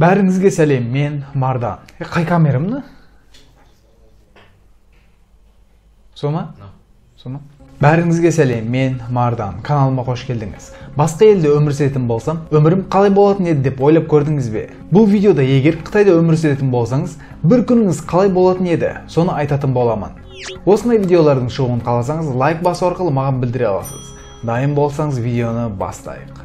Бәріңізге сәлем, мен Мардан. Қай камерамны? Сома? Бәріңізге сәлем, мен Мардан. Каналыма қош келдіңіз. Басқа елде өмір сүретін болсам, өмірім қалай болатын еді деп ойлап көрдіңіз бе? Бұл видеода егер Қытайда өмір сүретін болсаңыз, бір күніңіз қалай болатын еді, соны айтатын боламын. Осындай видеолардың шығуын қаласаңыз, лайк басу арқылы маған білдіре аласыз. Дайын болсаңыз, видеоны бастайық.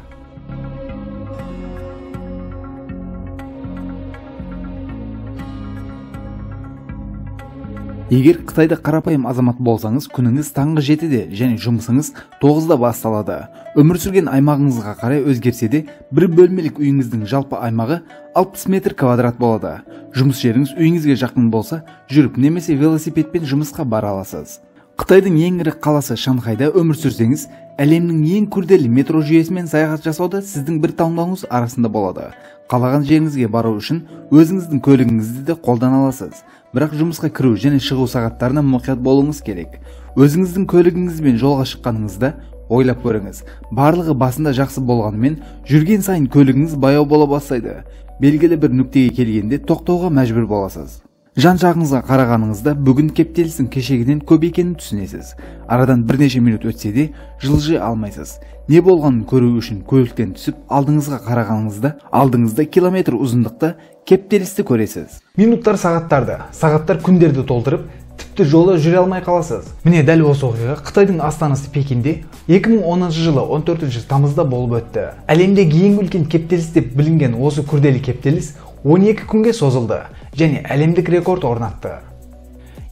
Егер Қытайда қарапайым азамат болсаңыз, күніңіз таңғы 7-де және жұмысыңыз 9-да басталады. Өмір сүрген аймағыңызға қарай өзгерсе де, бір бөлмелік үйіңіздің жалпы аймағы 60 метр квадрат болады. Жұмыс жеріңіз үйіңізге жақын болса, жүріп немесе велосипедпен жұмысқа бара аласыз. Қытайдың ең ірі қаласы Шанхайда өмір сүрсеңіз, әлемнің ең күрделі метро жүйесімен саяхат жасауда сіздің бір таңдауыңыз арасында болады. Қалаған жеріңізге бару үшін өзіңіздің көлігіңізді де қолдана аласыз. Бірақ жұмысқа кіру және шығу сағаттарына мұқият болуыңыз керек. Өзіңіздің көлігіңізбен жолға шыққаныңызда ойлап көріңіз. Барлығы басында жақсы болғанымен, жүрген сайын көлігіңіз баяу бола бастайды. Белгілі бір нүктеге келгенде тоқтауға мәжбүр боласыз. Жан-жағыңызға қарағаныңызда бүгін кептелістің кешегіден көп екенін түсінесіз. Арадан бірнеше минут өтсе де жылжи алмайсыз. Не болғанын көру үшін көліктен түсіп, алдыңызға қарағаныңызда, алдыңызда километр ұзындықта кептелісті көресіз. Минуттар сағаттар күндерді толтырып, тіпті жолда жүре алмай қаласыз. Міне дәл осы оқиға Қытайдың астанасы Пекинде 2010 жылы 14 тамызда болып өтті. Әлемдегі ең үлкен кептеліс деп білінген осы күрделі кептеліс 12 күнге созылды және әлемдік рекорд орнатты.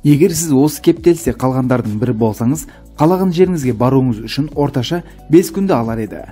Егер сіз осы кептелісте қалғандардың бірі болсаңыз, қалаған жеріңізге баруыңыз үшін орташа 5 күнді алар еді.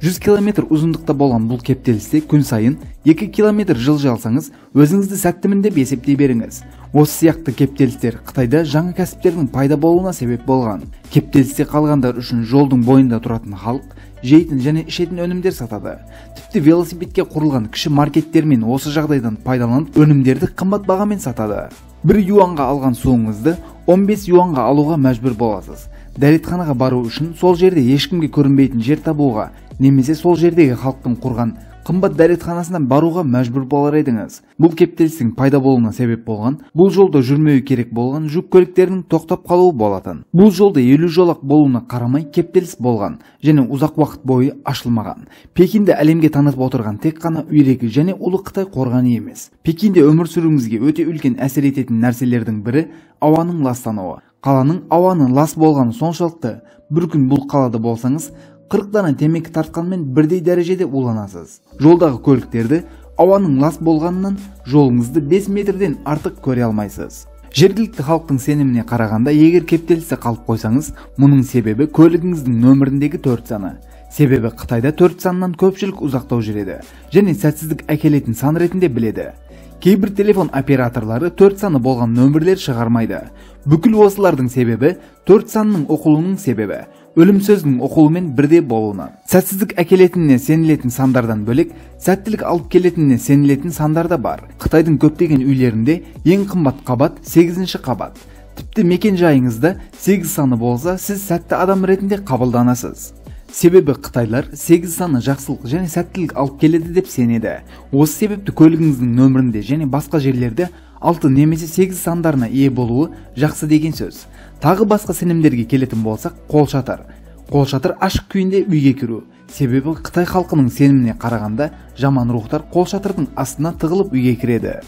100 километр ұзындықта болған бұл кептелісте күн сайын 2 километр жылжи алсаңыз, өзіңізді сәттімін деп есептей беріңіз. Осы сияқты кептелістер Қытайда жаңа кәсіптердің пайда болуына себеп болған. Кептелісте қалғандар үшін жолдың бойында тұратын халық жейтін және ішетін өнімдер сатады. Тіпті велосипедке құрылған кіші маркеттермен осы жағдайдан пайдаланып өнімдерді қымбат бағамен сатады. 1 юанға алған суыңызды 15 юанға алуға мәжбүр боласыз. Дәретханаға бару үшін сол жерде ешкімге көрінбейтін жер табуға, немесе сол жердегі халықтың құрған қымбат дәретханасынан баруға мәжбүр болар едіңіз. Бұл кептелістің пайда болуына себеп болған, бұл жолда жүрмеу керек болған жүк көліктерінің тоқтап қалуы болатын. Бұл жолда 50 жолақ болуына қарамай кептеліс болған және ұзақ уақыт бойы ашылмаған. Пекинде әлемге танытып отырған тек қана үйрегі және ұлы Қытай қорғаны емес. Пекинде өмір сүруіңізге өте үлкен әсер ететін нәрселердің бірі ауаның ластануы. Қаланың ауаны лас болғаны соншалықты, бір күн бұл қалада болсаңыз, 40 дана темекі тартқанмен бірдей дәрежеде уланасыз. Жолдағы көліктерді ауаның лас болғанынан жолыңызды 5 метрден артық көре алмайсыз. Жергілікті халықтың сеніміне қарағанда, егер кептелісте қалып қойсаңыз, мұның себебі көлігіңіздің нөміріндегі 4 саны. Себебі Қытайда 4 санынан көпшілік ұзақтау жүреді және сәтсіздік әкелетін сан ретінде біледі. Кейбір телефон операторлары 4 саны болған нөмірлер шығармайды. Бүкіл осылардың себебі 4 санның оқылуының себебі өлім сөзінің оқылуымен бірде болуынан. Сәтсіздік әкелетініне сенілетін сандардан бөлек, сәттілік алып келетініне сенілетін сандар да бар. Қытайдың көптеген үйлерінде ең қымбат қабат 8-ші қабат. Тіпті мекен жайыңызда 8 саны болса, сіз сәтті адам ретінде қабылданасыз. Себебі Қытайлар 8 саны жақсылық және сәттілік алып келеді деп сенеді. Осы себепті көлігіңіздің нөмірінде және басқа жерлерде 6 немесе 8 сандарына ие болуы жақсы деген сөз. Тағы басқа сенімдерге келетін болсақ, қолшатыр. Қолшатыр ашық күйінде үйге кіру. Себебі Қытай халқының сеніміне қарағанда, жаман рухтар қолшатырдың астына тығылып үйге кіреді.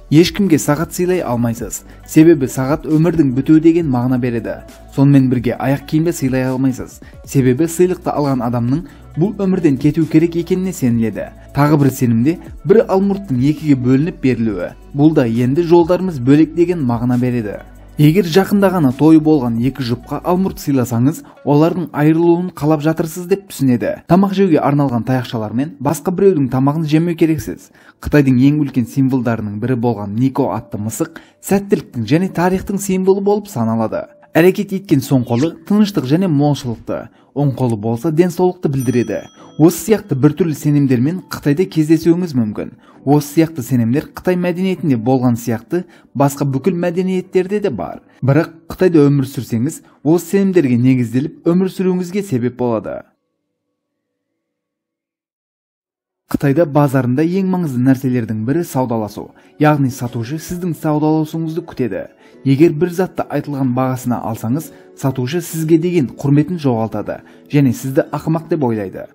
Ешкімге сағат сыйлай алмайсыз. Себебі сағат өмірдің бітуі деген мағына береді. Сонымен бірге аяқ киімді сыйлай алмайсыз. Себебі сыйлықты алған адамның бұл өмірден кету керек екеніне сеніледі. Тағы бір сенімде бір алмұрттың екіге бөлініп берілуі. Бұл да енді жолдарымыз бөлек деген мағына береді. Егер жақында ғана тойы болған екі жұпқа алмұрт сыйласаңыз, олардың айырылуын қалап жатырсыз деп түсінеді. Тамақ жеуге арналған таяқшалар мен басқа біреудің тамағын жемеу керексіз. Қытайдың ең үлкен символдарының бірі болған Нико атты мысық сәттіліктің және тарихтың символы болып саналады. Әрекет еткен соң қолы тыныштық және молшылықты, оң қолы болса денсаулықты білдіреді. Осы сияқты біртүрлі сенімдермен Қытайда кездесуіңіз мүмкін. Осы сияқты сенімдер Қытай мәдениетінде болған сияқты басқа бүкіл мәдениеттерде де бар. Бірақ Қытайда өмір сүрсеңіз, осы сенімдерге негізделіп өмір сүруіңізге себеп болады. Қытайда базарында ең маңызды нәрселердің бірі саудаласу. Яғни сатушы сіздің саудаласуыңызды күтеді. Егер бір затты айтылған бағасына алсаңыз, сатушы сізге деген құрметін жоғалтады және сізді ақымақ деп ойлайды.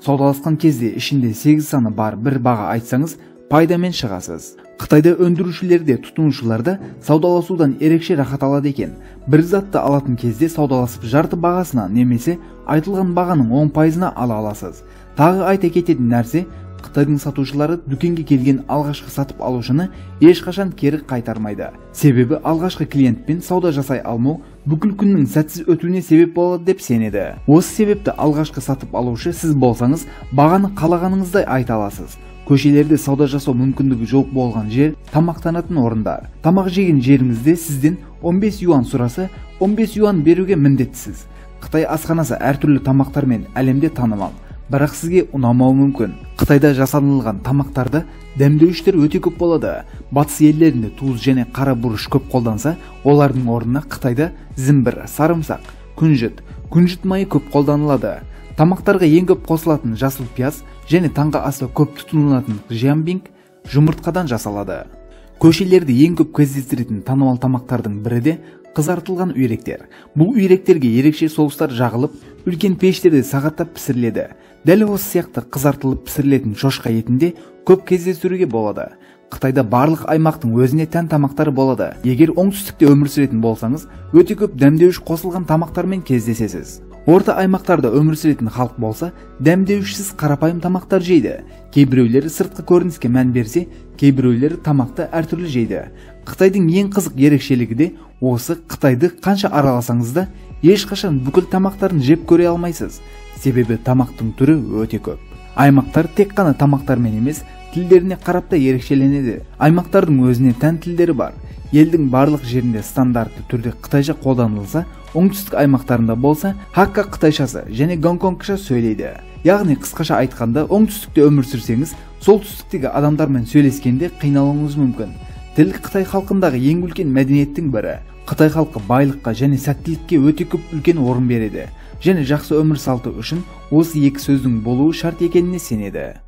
Саудаласқан кезде ішінде 8 саны бар бір баға айтсаңыз, пайдамен шығасыз. Қытайда өндірушілер де тұтынушылар да саудаласудан ерекше рахат алады екен. Бір затты алатын кезде саудаласып жарты бағасына немесе айтылған бағаның 10%-ына ала аласыз. Тағы айта кететін нәрсе, Қытайдың сатушылары дүкенге келген алғашқы сатып алушыны ешқашан кері қайтармайды. Себебі алғашқы клиентпен сауда жасай алмау бүкіл күннің сәтсіз өтуіне себеп болады деп сенеді. Осы себепті алғашқы сатып алушы сіз болсаңыз, бағаны қалағаныңыздай айта аласыз. Көшелерде сауда жасау мүмкіндігі жоқ болған жер тамақтанатын орындар. Тамақ жеген жеріңізде сізден 15 юан сұраса, 15 юан беруге міндеттісіз. Қытай асханасы әртүрлі тамақтармен әлемде танымал. Бірақ сізге ұнамауы мүмкін. Қытайда жасанылған тамақтарда дәмдеуіштер өте көп болады. Батыс елдерінде тұз және қара бұрыш көп қолданса, олардың орнына Қытайда зімбір, сарымсақ, күнжіт майы көп қолданылады. Тамақтарға ең көп қосылатын жасыл пияз және таңғы асты көп тұтынылатын жиамбинг жұмыртқадан жасалады. Көшелерде ең көп кездестіретін танымал тамақтардың бірі де қызартылған үйректер. Бұл үйректерге ерекше соустар жағылып, үлкен пештерде сағаттап пісіріледі. Дәл осы сияқты қызартылып пісірілетін шошқа етінде көп кездестіруге болады. Қытайда барлық аймақтың өзіне тән тамақтары болады. Егер оңтүстікте өмір сүретін болсаңыз, өте көп дәмдеуіш қосылған тамақтармен кездесесіз. Орта аймақтарда өмір сүретін халық болса, дәмдеуішсіз қарапайым тамақтар жейді. Кейбіреулері сыртқы көрініске мән берсе, кейбіреулері тамақты әртүрлі жейді. Қытайдың ең қызық ерекшелігі де осы: Қытайды қанша араласаңыз да, ешқашан бүкіл тамақтарын жеп көре алмайсыз. Себебі тамақтың түрі өте көп. Аймақтар тек қана тамақтармен емес, тілдеріне қарап та ерекшеленеді. Аймақтардың өзіне тән тілдері бар. Елдің барлық жерінде стандартты түрде қытайша қолданылса, оңтүстік аймақтарында болса, Хакка қытайшасы және гонконгша сөйлейді. Яғни қысқаша айтқанда, оңтүстікте өмір сүрсеңіз, солтүстіктегі адамдармен сөйлескенде қиналуыңыз мүмкін. Тіл Қытай халқындағы ең үлкен мәдениеттің бірі. Қытай халқы байлыққа және сәттілікке өте көп үлкен орын береді және жақсы өмір салты үшін осы екі сөздің болуы шарт екеніне сенеді.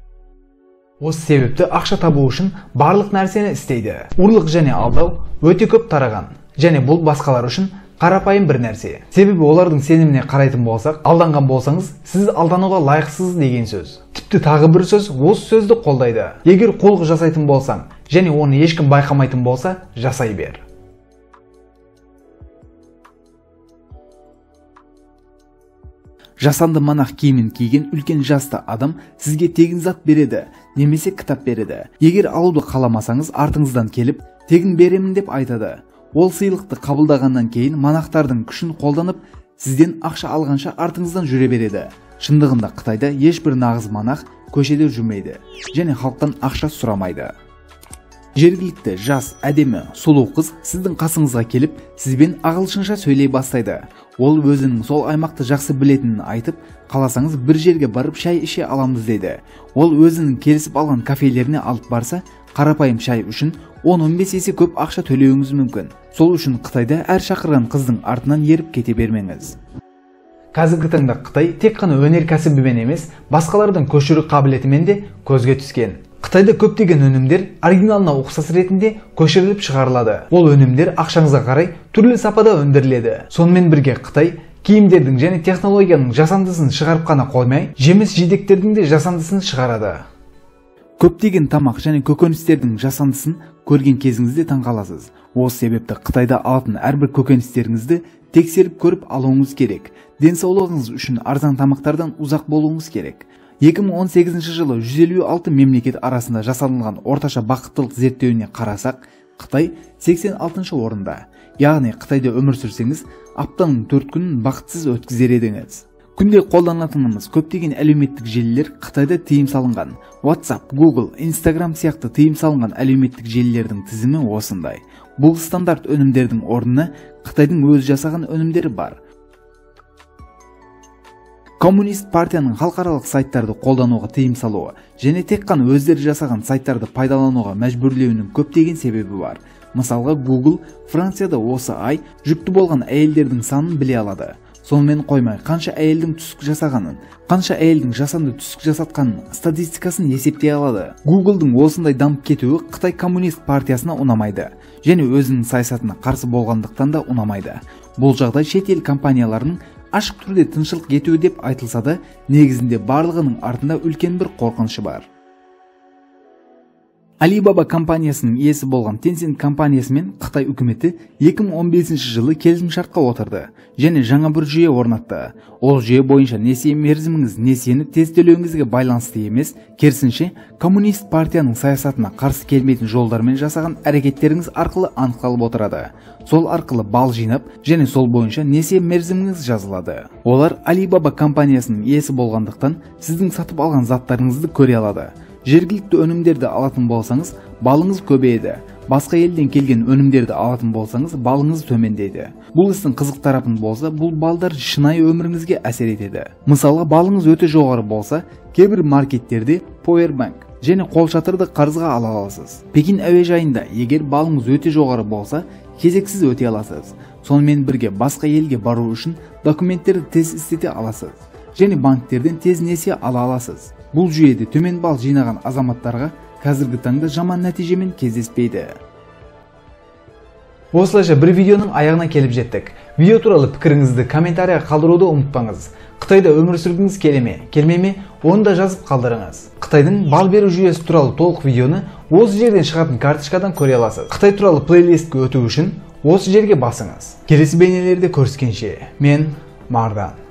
Осы себепті ақша табу үшін барлық нәрсені істейді. Ұрлық және алдау өте көп тараған және бұл басқалар үшін қарапайым бір нәрсе. Себебі олардың сеніміне қарайтын болсақ, алданған болсаңыз, сіз алдануға лайықсыз деген сөз. Тіпті тағы бір сөз осы сөзді қолдайды. Егер қулық жасайтын болсаң және оны ешкім байқамайтын болса, жасай бер. Жасанды манақ киімін киген үлкен жасты адам сізге тегін зат береді, немесе кітап береді. Егер алуды қаламасаңыз, артыңыздан келіп, тегін беремін деп айтады. Ол сыйлықты қабылдағаннан кейін манақтардың күшін қолданып, сізден ақша алғанша артыңыздан жүре береді. Шындығында Қытайда ешбір нағыз манақ көшеде жүрмейді және халықтан ақша сұрамайды. Жергілікті жас, әдемі, сұлу қыз сіздің қасыңызға келіп, сізбен ағылшынша сөйлей бастайды. Ол өзінің сол аймақты жақсы білетінін айтып, қаласаңыз бір жерге барып шай іше аламыз дейді. Ол өзінің келісіп алған кафелеріне алып барса, қарапайым шай үшін 10-15 есе көп ақша төлеуіңіз мүмкін. Сол үшін Қытайда әр шақырған қыздың артынан еріп кете бермеңіз. Қазіргі таңда Қытай тек қана өнеркәсібімен емес, басқалардан көшіру қабілетімен де көзге түскен. Қытайда көптеген өнімдер оригиналына ұқсас ретінде көшіріліп шығарылады. Ол өнімдер ақшаңызға қарай түрлі сапада өндіріледі. Сонымен бірге Қытай киімдердің және технологияның жасандысын шығарып қана қоймай, жеміс-жидектердің де жасандысын шығарады. Көптеген тамақ және көкөністердің жасандысын көрген кезіңізде таңғаласыз. Осы себепті Қытайда алатын әрбір көкөністеріңізді тексеріп көріп алуыңыз керек. Денсаулығыңыз үшін арзан тамақтардан ұзақ болуыңыз керек. 2018 жылы 156 мемлекет арасында жасалынған орташа бақыттылық зерттеуіне қарасақ, Қытай 86 орында. Яғни Қытайда өмір сүрсеңіз, аптаның 4 күнін бақытсыз өткізер едіңіз. Күнде қолданатынымыз көптеген әлеуметтік желілер Қытайда тыйым салынған. WhatsApp, Google, Instagram сияқты тыйым салынған әлеуметтік желілердің тізімі осындай. Бұл стандарт өнімдердің орнына Қытайдың өз жасаған өнімдері бар. Коммунист партияның халықаралық сайттарды қолдануға тыйым салуы және тек қана өздері жасаған сайттарды пайдалануға мәжбүрлеуінің көптеген себебі бар. Мысалға, Google Францияда осы ай жүкті болған әйелдердің санын біле алады. Сонымен коймай, канча әйелдің түсік жасаганын, канча әйелдің жасанды түсік жасатканын статистикасын есептей алады. Google'дың осындай дамып кетуі Қытай коммунист партиясына унамайды, және өзінің саясатына қарсы болғандықтан да унамайды. Бұл жағдай шет ел компанияларының ашық түрде тыншылық кетуі деп айтылса да, негізінде барлығының артында үлкен бір қорқынышы бар. Alibaba компаниясының иесі болған Tencent компаниясымен Қытай үкіметі 2015 жылы келісімшартқа отырды және жаңа бір жүйе орнатты. Ол жүйе бойынша несие мерзіміңіз несиені тез төлеуіңізге байланысты емес, керісінше коммунист партияның саясатына қарсы келмейтін жолдармен жасаған әрекеттеріңіз арқылы анықталып отырады. Сол арқылы бал жинап, және сол бойынша несие мерзіміңіз жазылады. Олар Alibaba компаниясының иесі болғандықтан сіздің сатып алған заттарыңызды көре алады. Жергілікті өнімдерді алатын болсаңыз, балыңыз көбейеді. Басқа елден келген өнімдерді алатын болсаңыз, балыңыз төмендейді. Бұл істің қызық тарапын болса, бұл балдар шынайы өміріңізге әсер етеді. Мысалға, балыңыз өте жоғары болса, кейбір маркеттерде Powerbank және қолшатырды қарызға ала аласыз. Пекин әуежайында егер балыңыз өте жоғары болса, кезексіз өте аласыз. Сонымен бірге басқа елге бару үшін документтерді тез істете аласыз және банктерден тез несие ала аласыз. Бұл жүйеде төмен бал жинаған азаматтарға қазіргі таңда жаман нәтижемен кездеспейді. Осылайша бір видеоның аяғына келіп жеттік. Видео туралы пікіріңізді комментарияға қалдыруды ұмытпаңыз. Қытайда өмір сүргіңіз келе ме, келмей ме, оны да жазып қалдырыңыз. Қытайдың бал беру жүйесі туралы толық видеоны осы жерден шығатын карточкадан көре аласыз. Қытай туралы плейлистке өту үшін осы жерге басыңыз. Келесі бейнелерде көріскенше, мен Мардан.